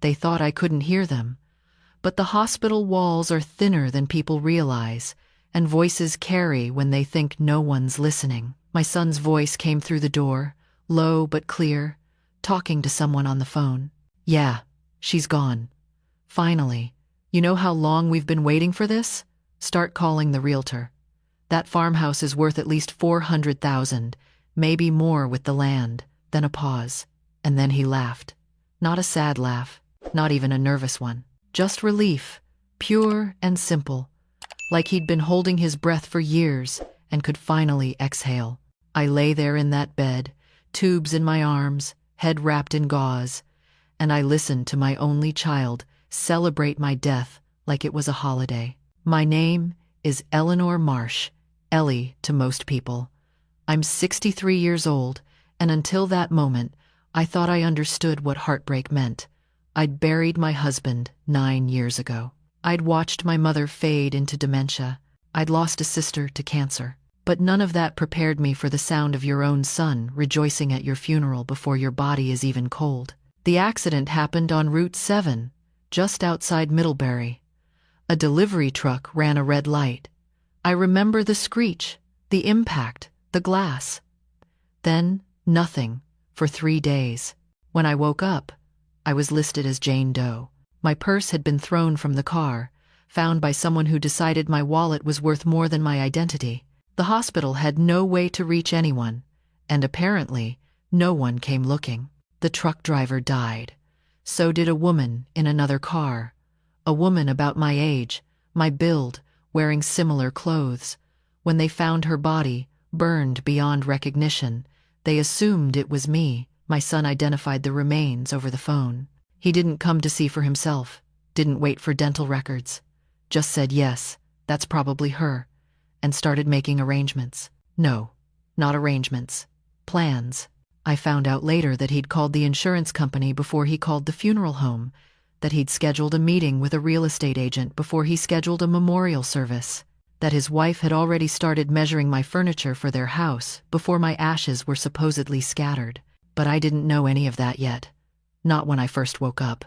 They thought I couldn't hear them. But the hospital walls are thinner than people realize, and voices carry when they think no one's listening. My son's voice came through the door, low but clear, talking to someone on the phone. "Yeah, she's gone. Finally. You know how long we've been waiting for this? Start calling the realtor. That farmhouse is worth at least 400,000, maybe more with the land." Then a pause, and then he laughed. Not a sad laugh, not even a nervous one. Just relief, pure and simple, like he'd been holding his breath for years and could finally exhale. I lay there in that bed, tubes in my arms, head wrapped in gauze, and I listened to my only child celebrate my death like it was a holiday. My name is Eleanor Marsh, Ellie to most people. I'm 63 years old, and until that moment, I thought I understood what heartbreak meant. I'd buried my husband 9 years ago. I'd watched my mother fade into dementia. I'd lost a sister to cancer. But none of that prepared me for the sound of your own son rejoicing at your funeral before your body is even cold. The accident happened on Route 7, just outside Middlebury. A delivery truck ran a red light. I remember the screech, the impact, the glass. Then, nothing, for 3 days. When I woke up, I was listed as Jane Doe. My purse had been thrown from the car, found by someone who decided my wallet was worth more than my identity. The hospital had no way to reach anyone, and apparently, no one came looking. The truck driver died. So did a woman in another car. A woman about my age, my build, wearing similar clothes. When they found her body, burned beyond recognition, they assumed it was me. My son identified the remains over the phone. He didn't come to see for himself, didn't wait for dental records. Just said, "Yes, that's probably her," and started making arrangements. No, not arrangements. Plans. I found out later that he'd called the insurance company before he called the funeral home, that he'd scheduled a meeting with a real estate agent before he scheduled a memorial service, that his wife had already started measuring my furniture for their house before my ashes were supposedly scattered. But I didn't know any of that yet. Not when I first woke up.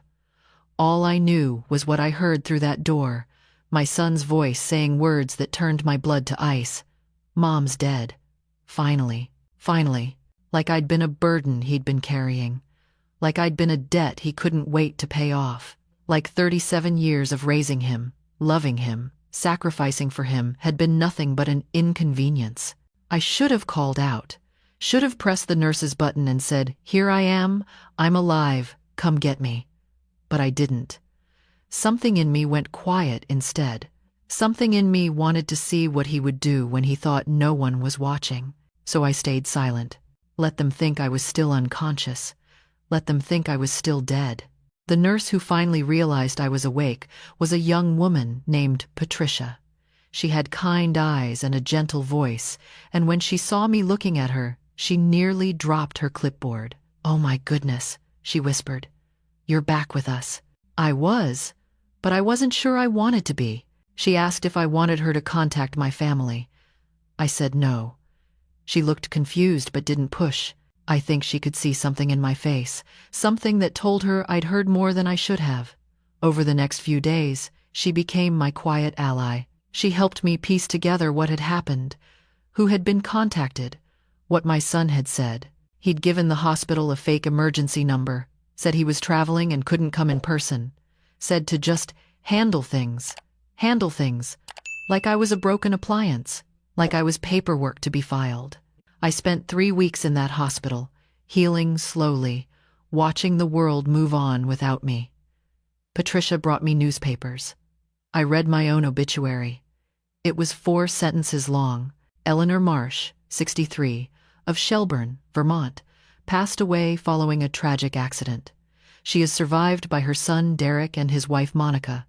All I knew was what I heard through that door, my son's voice saying words that turned my blood to ice. "Mom's dead. Finally. Finally." Like I'd been a burden he'd been carrying. Like I'd been a debt he couldn't wait to pay off. Like 37 years of raising him, loving him, sacrificing for him had been nothing but an inconvenience. I should have called out. Should have pressed the nurse's button and said, "Here I am, I'm alive, come get me." But I didn't. Something in me went quiet instead. Something in me wanted to see what he would do when he thought no one was watching. So I stayed silent. Let them think I was still unconscious. Let them think I was still dead. The nurse who finally realized I was awake was a young woman named Patricia. She had kind eyes and a gentle voice, and when she saw me looking at her, she nearly dropped her clipboard. "Oh my goodness," she whispered. "You're back with us." I was, but I wasn't sure I wanted to be. She asked if I wanted her to contact my family. I said no. She looked confused but didn't push. I think she could see something in my face, something that told her I'd heard more than I should have. Over the next few days, she became my quiet ally. She helped me piece together what had happened, who had been contacted, what my son had said. He'd given the hospital a fake emergency number, said he was traveling and couldn't come in person, said to just handle things, like I was a broken appliance, like I was paperwork to be filed. I spent 3 weeks in that hospital, healing slowly, watching the world move on without me. Patricia brought me newspapers. I read my own obituary. It was 4 sentences long. Eleanor Marsh, 63, of Shelburne, Vermont, passed away following a tragic accident. She is survived by her son Derek and his wife Monica.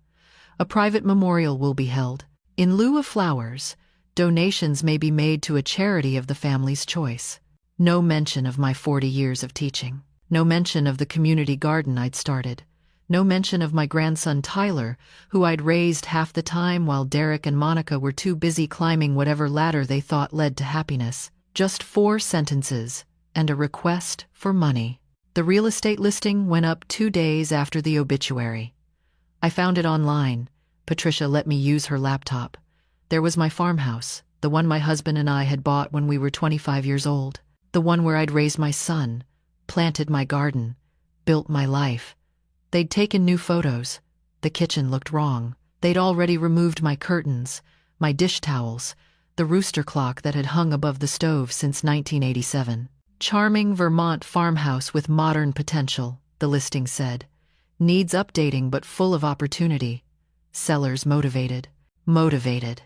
A private memorial will be held. In lieu of flowers, donations may be made to a charity of the family's choice. No mention of my 40 years of teaching. No mention of the community garden I'd started. No mention of my grandson Tyler, who I'd raised half the time while Derek and Monica were too busy climbing whatever ladder they thought led to happiness. Just 4 sentences and a request for money. The real estate listing went up 2 days after the obituary. I found it online. Patricia let me use her laptop. There was my farmhouse, the one my husband and I had bought when we were 25 years old, the one where I'd raised my son, planted my garden, built my life. They'd taken new photos. The kitchen looked wrong. They'd already removed my curtains, my dish towels, the rooster clock that had hung above the stove since 1987. Charming Vermont farmhouse with modern potential, the listing said. Needs updating but full of opportunity. Sellers motivated. Motivated.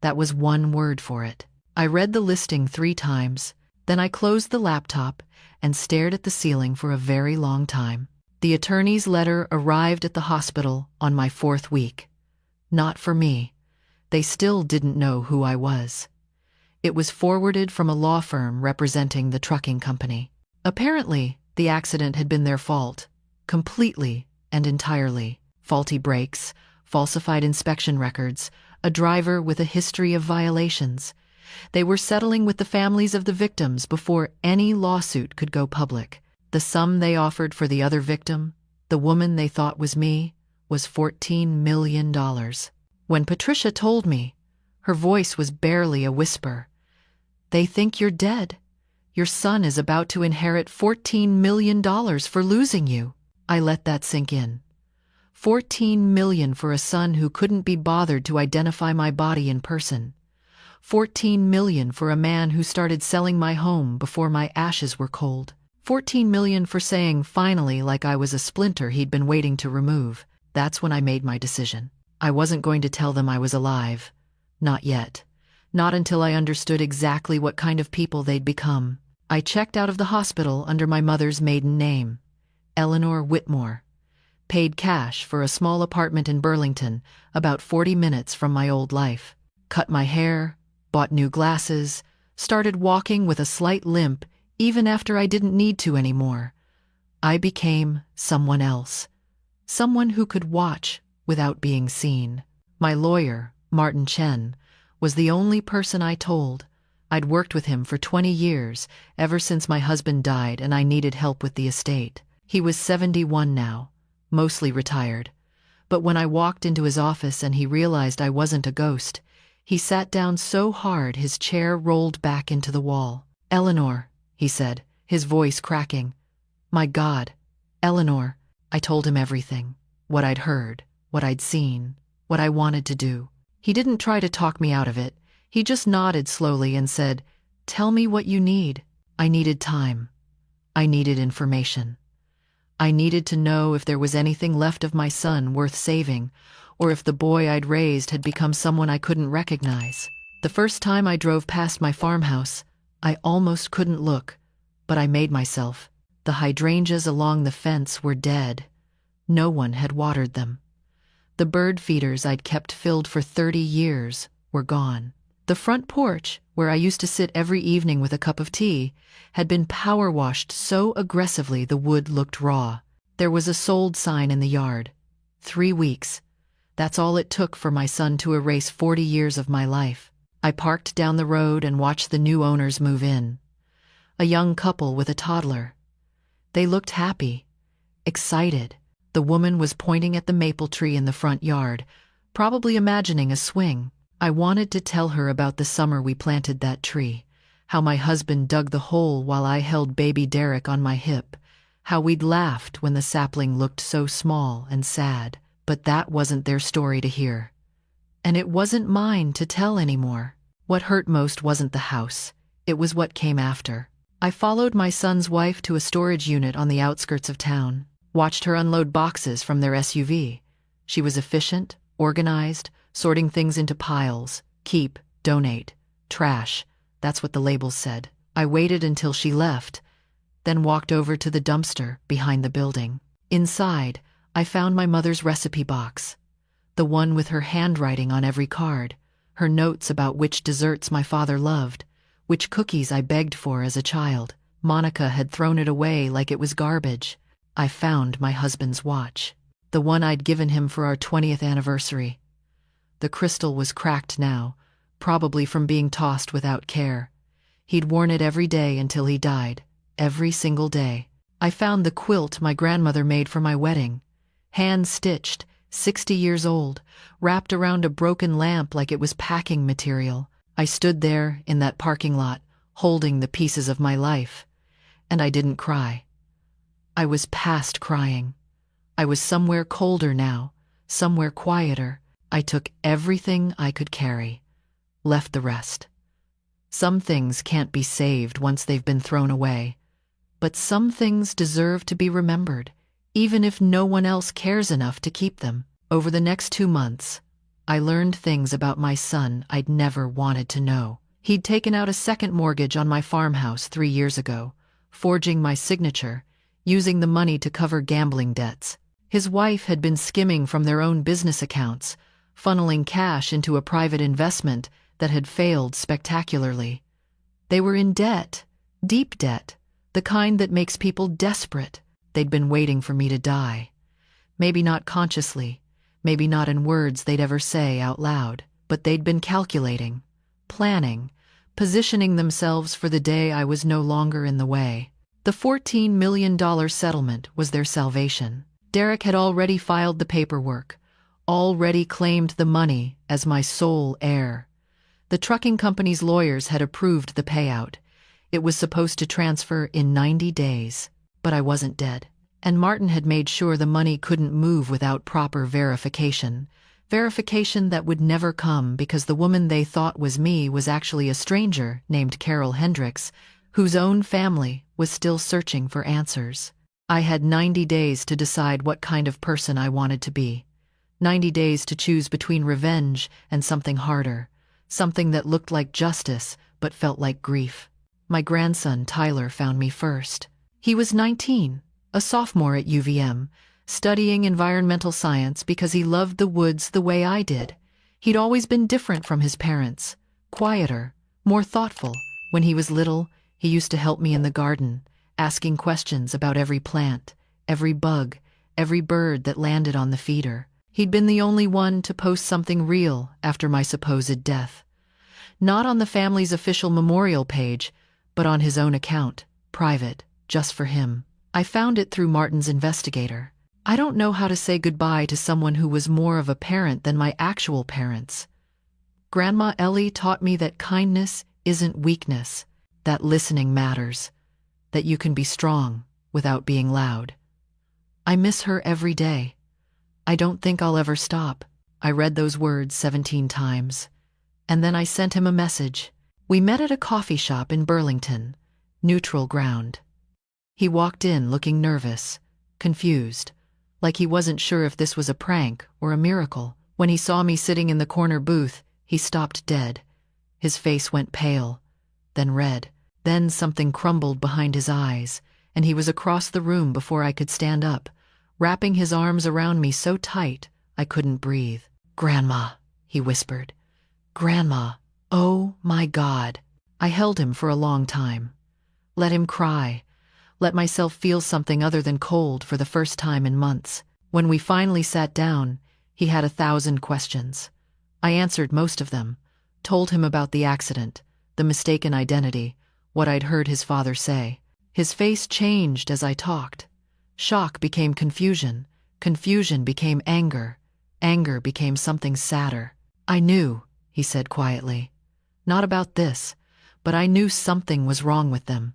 That was one word for it. I read the listing 3 times, then I closed the laptop and stared at the ceiling for a very long time. The attorney's letter arrived at the hospital on my 4th week. Not for me. They still didn't know who I was. It was forwarded from a law firm representing the trucking company. Apparently, the accident had been their fault, completely and entirely. Faulty brakes, falsified inspection records, a driver with a history of violations. They were settling with the families of the victims before any lawsuit could go public. The sum they offered for the other victim, the woman they thought was me, was $14 million. When Patricia told me, her voice was barely a whisper. They think you're dead. Your son is about to inherit $14 million for losing you. I let that sink in. $14 million for a son who couldn't be bothered to identify my body in person. $14 million for a man who started selling my home before my ashes were cold. $14 million for saying finally like I was a splinter he'd been waiting to remove. That's when I made my decision. I wasn't going to tell them I was alive. Not yet. Not until I understood exactly what kind of people they'd become. I checked out of the hospital under my mother's maiden name, Eleanor Whitmore. Paid cash for a small apartment in Burlington, about 40 minutes from my old life. Cut my hair, bought new glasses, started walking with a slight limp even after I didn't need to anymore. I became someone else. Someone who could watch without being seen. My lawyer, Martin Chen, was the only person I told. I'd worked with him for 20 years, ever since my husband died and I needed help with the estate. He was 71 now, mostly retired. But when I walked into his office and he realized I wasn't a ghost, he sat down so hard his chair rolled back into the wall. "Eleanor," he said, his voice cracking. "My God, Eleanor." I told him everything. What I'd heard, what I'd seen, what I wanted to do. He didn't try to talk me out of it. He just nodded slowly and said, "Tell me what you need." I needed time. I needed information. I needed to know if there was anything left of my son worth saving, or if the boy I'd raised had become someone I couldn't recognize. The first time I drove past my farmhouse, I almost couldn't look, but I made myself. The hydrangeas along the fence were dead. No one had watered them. The bird feeders I'd kept filled for 30 years were gone. The front porch, where I used to sit every evening with a cup of tea, had been power washed so aggressively the wood looked raw. There was a sold sign in the yard. 3 weeks. That's all it took for my son to erase 40 years of my life. I parked down the road and watched the new owners move in. A young couple with a toddler. They looked happy, excited. The woman was pointing at the maple tree in the front yard, probably imagining a swing. I wanted to tell her about the summer we planted that tree, how my husband dug the hole while I held baby Derek on my hip, how we'd laughed when the sapling looked so small and sad. But that wasn't their story to hear. And it wasn't mine to tell anymore. What hurt most wasn't the house. It was what came after. I followed my son's wife to a storage unit on the outskirts of town, watched her unload boxes from their SUV. She was efficient, organized, sorting things into piles. Keep, donate, trash. That's what the labels said. I waited until she left, then walked over to the dumpster behind the building. Inside, I found my mother's recipe box, the one with her handwriting on every card, her notes about which desserts my father loved, which cookies I begged for as a child. Monica had thrown it away like it was garbage. I found my husband's watch, the one I'd given him for our 20th anniversary. The crystal was cracked now, probably from being tossed without care. He'd worn it every day until he died, every single day. I found the quilt my grandmother made for my wedding, hand-stitched, 60 years old, wrapped around a broken lamp like it was packing material. I stood there in that parking lot, holding the pieces of my life, and I didn't cry. I was past crying. I was somewhere colder now, somewhere quieter. I took everything I could carry, left the rest. Some things can't be saved once they've been thrown away, but some things deserve to be remembered, even if no one else cares enough to keep them. Over the next 2 months, I learned things about my son I'd never wanted to know. He'd taken out a second mortgage on my farmhouse 3 years ago, forging my signature, using the money to cover gambling debts. His wife had been skimming from their own business accounts, funneling cash into a private investment that had failed spectacularly. They were in debt, deep debt, the kind that makes people desperate. They'd been waiting for me to die. Maybe not consciously, maybe not in words they'd ever say out loud, but they'd been calculating, planning, positioning themselves for the day I was no longer in the way. The $14 million settlement was their salvation. Derek had already filed the paperwork, already claimed the money as my sole heir. The trucking company's lawyers had approved the payout. It was supposed to transfer in 90 days, but I wasn't dead. And Martin had made sure the money couldn't move without proper verification. Verification that would never come because the woman they thought was me was actually a stranger named Carol Hendricks, whose own family was still searching for answers. I had 90 days to decide what kind of person I wanted to be. 90 days to choose between revenge and something harder, something that looked like justice but felt like grief. My grandson, Tyler, found me first. He was 19, a sophomore at UVM, studying environmental science because he loved the woods the way I did. He'd always been different from his parents, quieter, more thoughtful. When he was little, he used to help me in the garden, asking questions about every plant, every bug, every bird that landed on the feeder. He'd been the only one to post something real after my supposed death. Not on the family's official memorial page, but on his own account, private, just for him. I found it through Martin's investigator. I don't know how to say goodbye to someone who was more of a parent than my actual parents. Grandma Ellie taught me that kindness isn't weakness, that listening matters, that you can be strong without being loud. I miss her every day. I don't think I'll ever stop. I read those words 17 times, and then I sent him a message. We met at a coffee shop in Burlington, neutral ground. He walked in looking nervous, confused, like he wasn't sure if this was a prank or a miracle. When he saw me sitting in the corner booth, he stopped dead. His face went pale, then red. Then something crumbled behind his eyes, and he was across the room before I could stand up, wrapping his arms around me so tight I couldn't breathe. "Grandma," he whispered. "Grandma, oh my God." I held him for a long time. Let him cry. Let myself feel something other than cold for the first time in months. When we finally sat down, he had 1,000 questions. I answered most of them, told him about the accident, the mistaken identity, what I'd heard his father say. His face changed as I talked. Shock became confusion. Confusion became anger. Anger became something sadder. "I knew," he said quietly. "Not about this, but I knew something was wrong with them.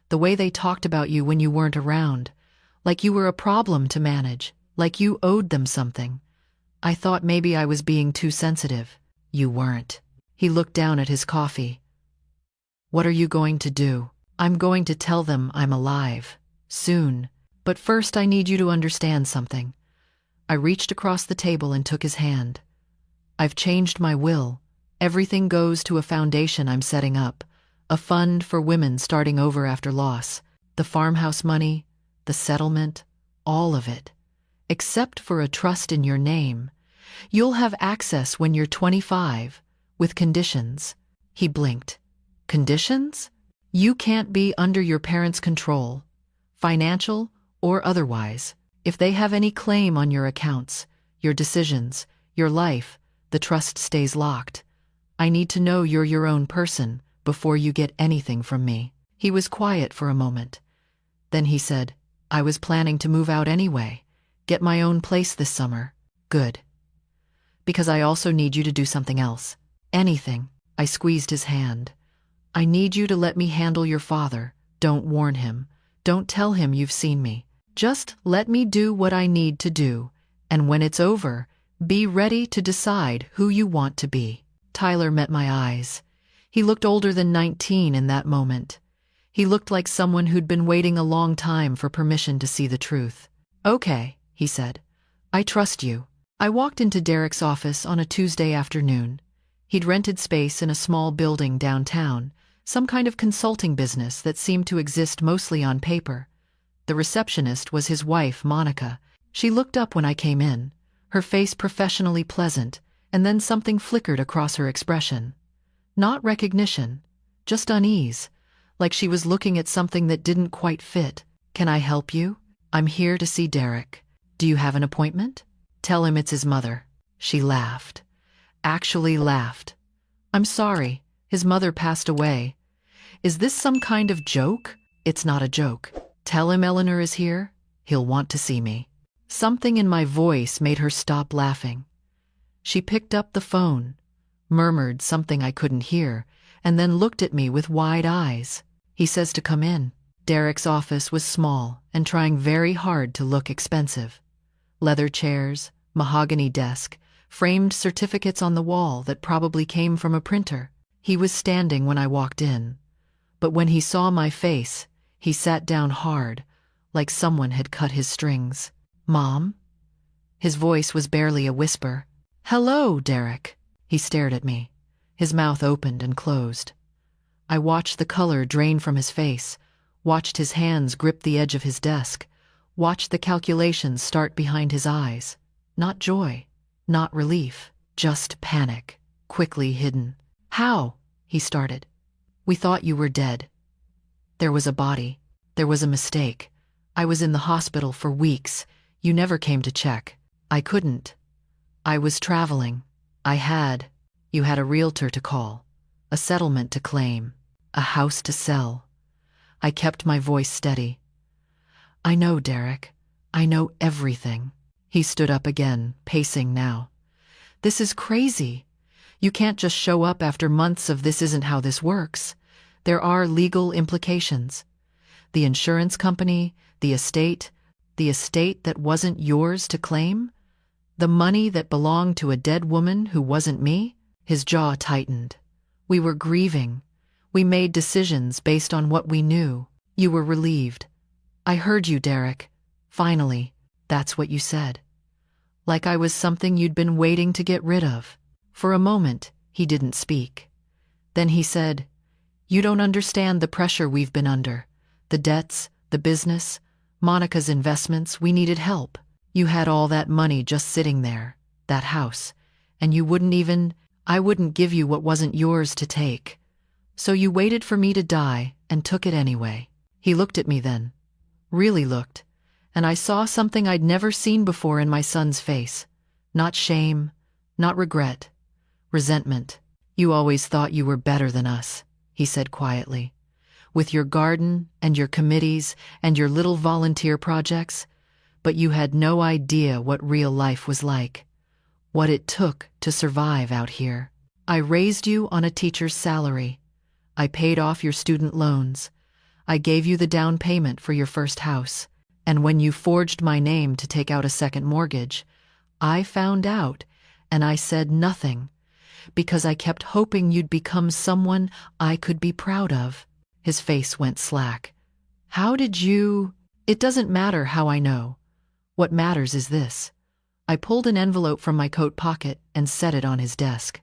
The way they talked about you when you weren't around, like you were a problem to manage, like you owed them something. I thought maybe I was being too sensitive. You weren't." He looked down at his coffee. "What are you going to do?" "I'm going to tell them I'm alive. Soon. But first I need you to understand something." I reached across the table and took his hand. "I've changed my will. Everything goes to a foundation I'm setting up. A fund for women starting over after loss. The farmhouse money, the settlement, all of it. Except for a trust in your name. You'll have access when you're 25, with conditions." He blinked. "Conditions? You can't be under your parents' control, financial or otherwise. If they have any claim on your accounts, your decisions, your life, the trust stays locked. I need to know you're your own person before you get anything from me." He was quiet for a moment. Then he said, I was planning to move out anyway, get my own place this summer. Good. Because I also need you to do something else. Anything. I squeezed his hand. I need you to let me handle your father. Don't warn him. Don't tell him you've seen me. Just let me do what I need to do. And when it's over, be ready to decide who you want to be. Tyler met my eyes. He looked older than 19 in that moment. He looked like someone who'd been waiting a long time for permission to see the truth. Okay, he said. I trust you. I walked into Derek's office on a Tuesday afternoon. He'd rented space in a small building downtown, some kind of consulting business that seemed to exist mostly on paper. The receptionist was his wife, Monica. She looked up when I came in, her face professionally pleasant, and then something flickered across her expression. Not recognition, just unease, like she was looking at something that didn't quite fit. Can I help you? I'm here to see Derek. Do you have an appointment? Tell him it's his mother. She laughed. Actually laughed. I'm sorry, his mother passed away. Is this some kind of joke? It's not a joke. Tell him Eleanor is here. He'll want to see me. Something in my voice made her stop laughing. She picked up the phone, murmured something I couldn't hear, and then looked at me with wide eyes. He says to come in. Derek's office was small and trying very hard to look expensive. Leather chairs, mahogany desk, framed certificates on the wall that probably came from a printer. He was standing when I walked in, but when he saw my face, he sat down hard, like someone had cut his strings. Mom? His voice was barely a whisper. Hello, Derek. He stared at me. His mouth opened and closed. I watched the color drain from his face, watched his hands grip the edge of his desk, watched the calculations start behind his eyes. Not joy, not relief, just panic, quickly hidden. How? He started. We thought you were dead. There was a body. There was a mistake. I was in the hospital for weeks. You never came to check. I couldn't. I was traveling. You had a realtor to call, a settlement to claim, a house to sell. I kept my voice steady. I know, Derek. I know everything. He stood up again, pacing now. This is crazy. You can't just show up after months of this isn't how this works. There are legal implications. The insurance company, the estate that wasn't yours to claim, the money that belonged to a dead woman who wasn't me. His jaw tightened. We were grieving. We made decisions based on what we knew. You were relieved. I heard you, Derek. Finally, that's what you said. Like I was something you'd been waiting to get rid of. For a moment, he didn't speak. Then he said, You don't understand the pressure we've been under. The debts, the business, Monica's investments, we needed help. You had all that money just sitting there, that house, and I wouldn't give you what wasn't yours to take. So you waited for me to die and took it anyway. He looked at me then, really looked, and I saw something I'd never seen before in my son's face. Not shame, not regret, resentment. You always thought you were better than us, he said quietly. With your garden and your committees and your little volunteer projects, but you had no idea what real life was like, what it took to survive out here. I raised you on a teacher's salary. I paid off your student loans. I gave you the down payment for your first house. And when you forged my name to take out a second mortgage, I found out, and I said nothing, because I kept hoping you'd become someone I could be proud of. His face went slack. How did you? It doesn't matter how I know. What matters is this. I pulled an envelope from my coat pocket and set it on his desk.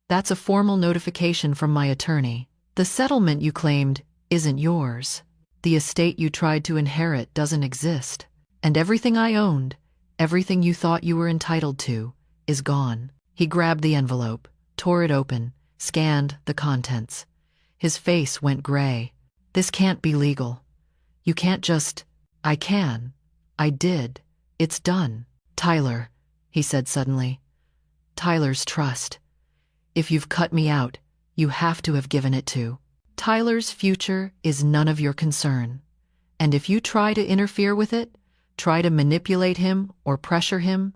That's a formal notification from my attorney. The settlement you claimed isn't yours. The estate you tried to inherit doesn't exist. And everything I owned, everything you thought you were entitled to, is gone. He grabbed the envelope, tore it open, scanned the contents. His face went gray. This can't be legal. You can't just... I can. I did. It's done. Tyler, he said suddenly. Tyler's trust. If you've cut me out, you have to have given it to. Tyler's future is none of your concern. And if you try to interfere with it, try to manipulate him or pressure him,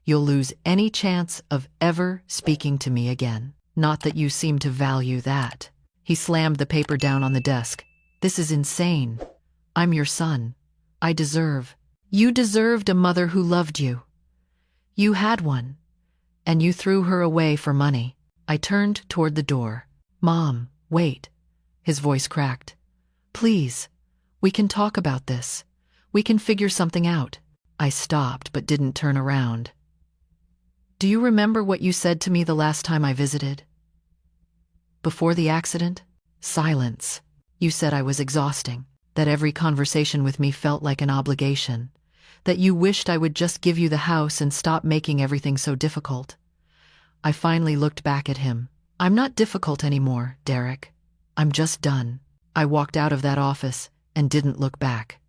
you'll lose any chance of ever speaking to me again. Not that you seem to value that." He slammed the paper down on the desk. "This is insane. I'm your son. You deserved a mother who loved you. You had one, and you threw her away for money." I turned toward the door. "Mom, wait." His voice cracked. "Please, we can talk about this. We can figure something out." I stopped but didn't turn around. "Do you remember what you said to me the last time I visited? Before the accident?" Silence. "You said I was exhausting, that every conversation with me felt like an obligation, that you wished I would just give you the house and stop making everything so difficult." I finally looked back at him. "I'm not difficult anymore, Derek. I'm just done." I walked out of that office and didn't look back.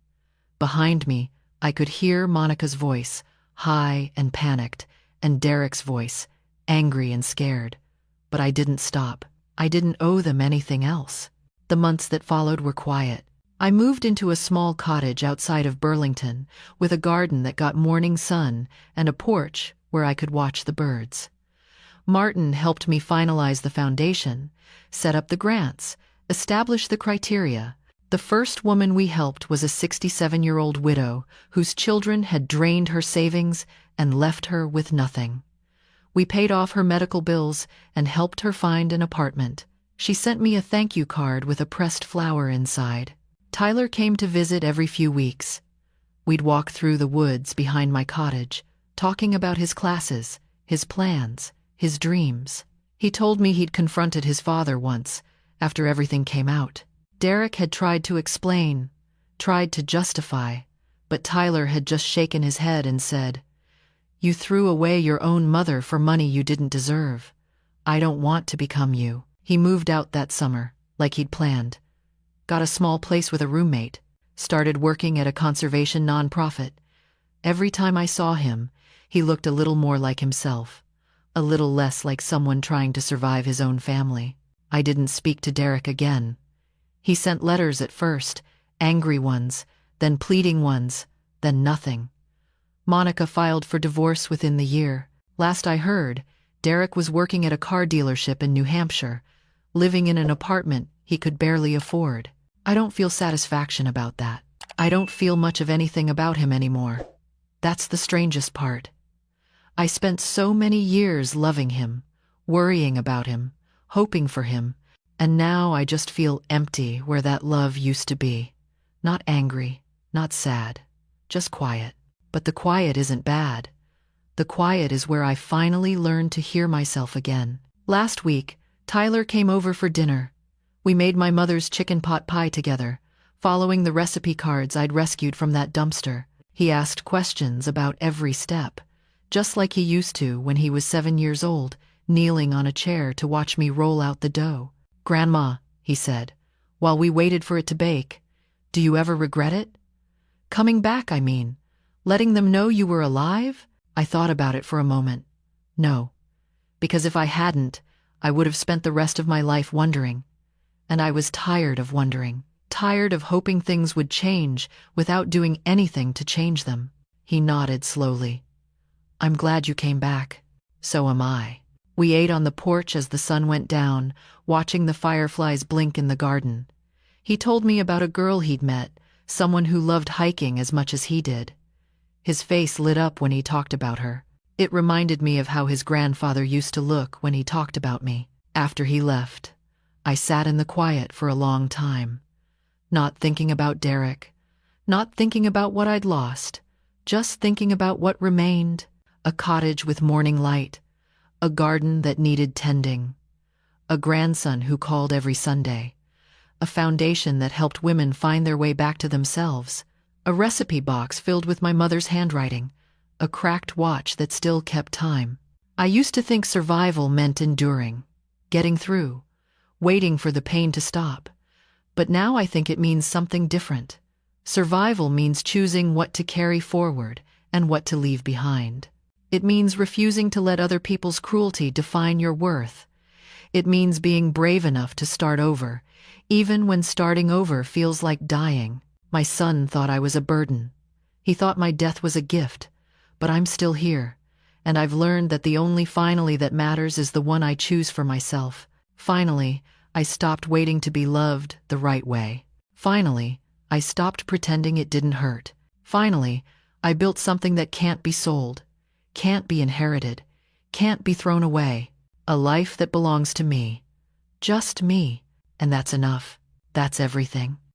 Behind me, I could hear Monica's voice, high and panicked, and Derek's voice, angry and scared. But I didn't stop. I didn't owe them anything else. The months that followed were quiet. I moved into a small cottage outside of Burlington, with a garden that got morning sun and a porch where I could watch the birds. Martin helped me finalize the foundation, set up the grants, establish the criteria. The first woman we helped was a 67-year-old widow whose children had drained her savings and left her with nothing. We paid off her medical bills and helped her find an apartment. She sent me a thank you card with a pressed flower inside. Tyler came to visit every few weeks. We'd walk through the woods behind my cottage, talking about his classes, his plans, his dreams. He told me he'd confronted his father once, after everything came out. Derek had tried to explain, tried to justify, but Tyler had just shaken his head and said, "You threw away your own mother for money you didn't deserve. I don't want to become you." He moved out that summer, like he'd planned. Got a small place with a roommate, started working at a conservation nonprofit. Every time I saw him, he looked a little more like himself, a little less like someone trying to survive his own family. I didn't speak to Derek again. He sent letters at first, angry ones, then pleading ones, then nothing. Monica filed for divorce within the year. Last I heard, Derek was working at a car dealership in New Hampshire, living in an apartment he could barely afford. I don't feel satisfaction about that. I don't feel much of anything about him anymore. That's the strangest part. I spent so many years loving him, worrying about him, hoping for him, and now I just feel empty where that love used to be. Not angry, not sad, just quiet. But the quiet isn't bad. The quiet is where I finally learned to hear myself again. Last week, Tyler came over for dinner. We made my mother's chicken pot pie together, following the recipe cards I'd rescued from that dumpster. He asked questions about every step, just like he used to when he was 7 years old, kneeling on a chair to watch me roll out the dough. "Grandma," he said, while we waited for it to bake, "do you ever regret it? Coming back, I mean. Letting them know you were alive?" I thought about it for a moment. No, because if I hadn't, I would have spent the rest of my life wondering. And I was tired of wondering, tired of hoping things would change without doing anything to change them. He nodded slowly. "I'm glad you came back. So am I." We ate on the porch as the sun went down, watching the fireflies blink in the garden. He told me about a girl he'd met, someone who loved hiking as much as he did. His face lit up when he talked about her. It reminded me of how his grandfather used to look when he talked about me. After he left, I sat in the quiet for a long time, not thinking about Derek, not thinking about what I'd lost, just thinking about what remained: a cottage with morning light, a garden that needed tending, a grandson who called every Sunday, a foundation that helped women find their way back to themselves, a recipe box filled with my mother's handwriting, a cracked watch that still kept time. I used to think survival meant enduring, getting through, waiting for the pain to stop. But now I think it means something different. Survival means choosing what to carry forward and what to leave behind. It means refusing to let other people's cruelty define your worth. It means being brave enough to start over, even when starting over feels like dying. My son thought I was a burden. He thought my death was a gift, but I'm still here, and I've learned that the only finally that matters is the one I choose for myself. Finally, I stopped waiting to be loved the right way. Finally, I stopped pretending it didn't hurt. Finally, I built something that can't be sold, can't be inherited, can't be thrown away. A life that belongs to me. Just me. And that's enough. That's everything.